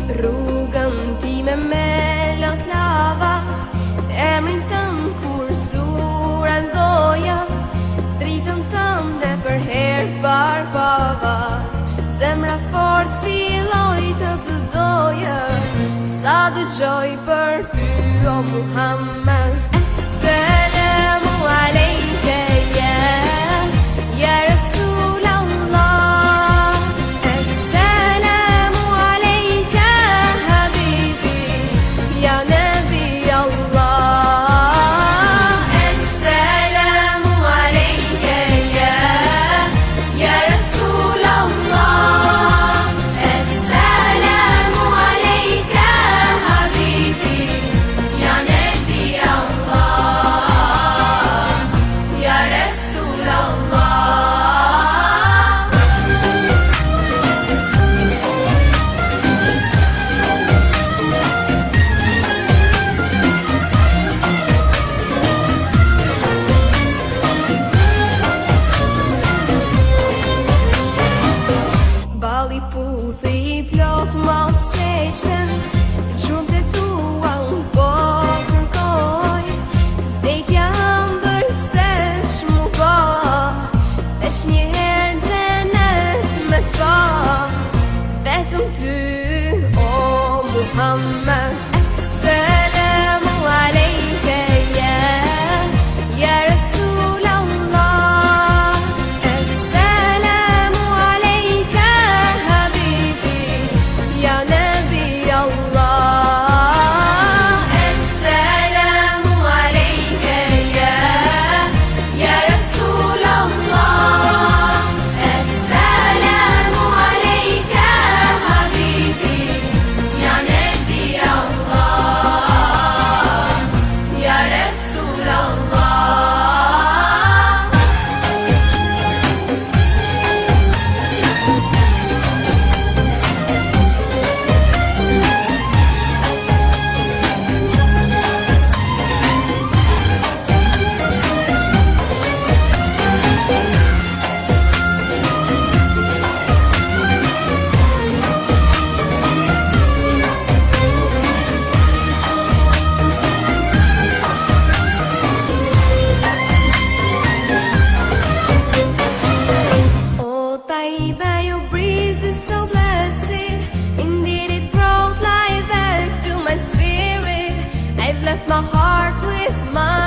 Rrugën time me lot lava, emrin tëm kur suran goja, dritën tënde për herë t'barbava. Zemra fort filloj të doja, sa dëgjoj për ty o Muhammed. Assalamu alejke ya Rasul Allah. Assalamu alejke habibi ya Nabi Allah. Assalamu alejke ya Rasul Allah. Assalamu alejke habibi ya Nabi Allah. Ya Rasul Allah. Balli puthi plot mos seqten, gjurmë të tua unë po kërkoj. Vdekja ëmbël se shmu po, veç një herë xhenet me t'pa. Vetëm ty o Muhammed. Assalamu alejke ya Rasul Allah. Assalamu alejke habibi ya Nabi Allah. Assalamu alejke ya Rasul Allah. Assalamu alejke habibi ya Nabi Allah. Ya Rasul Allah. Oh Taiba, your breeze is so blessed. Indeed it brought life back to my spirit. I've left my heart with my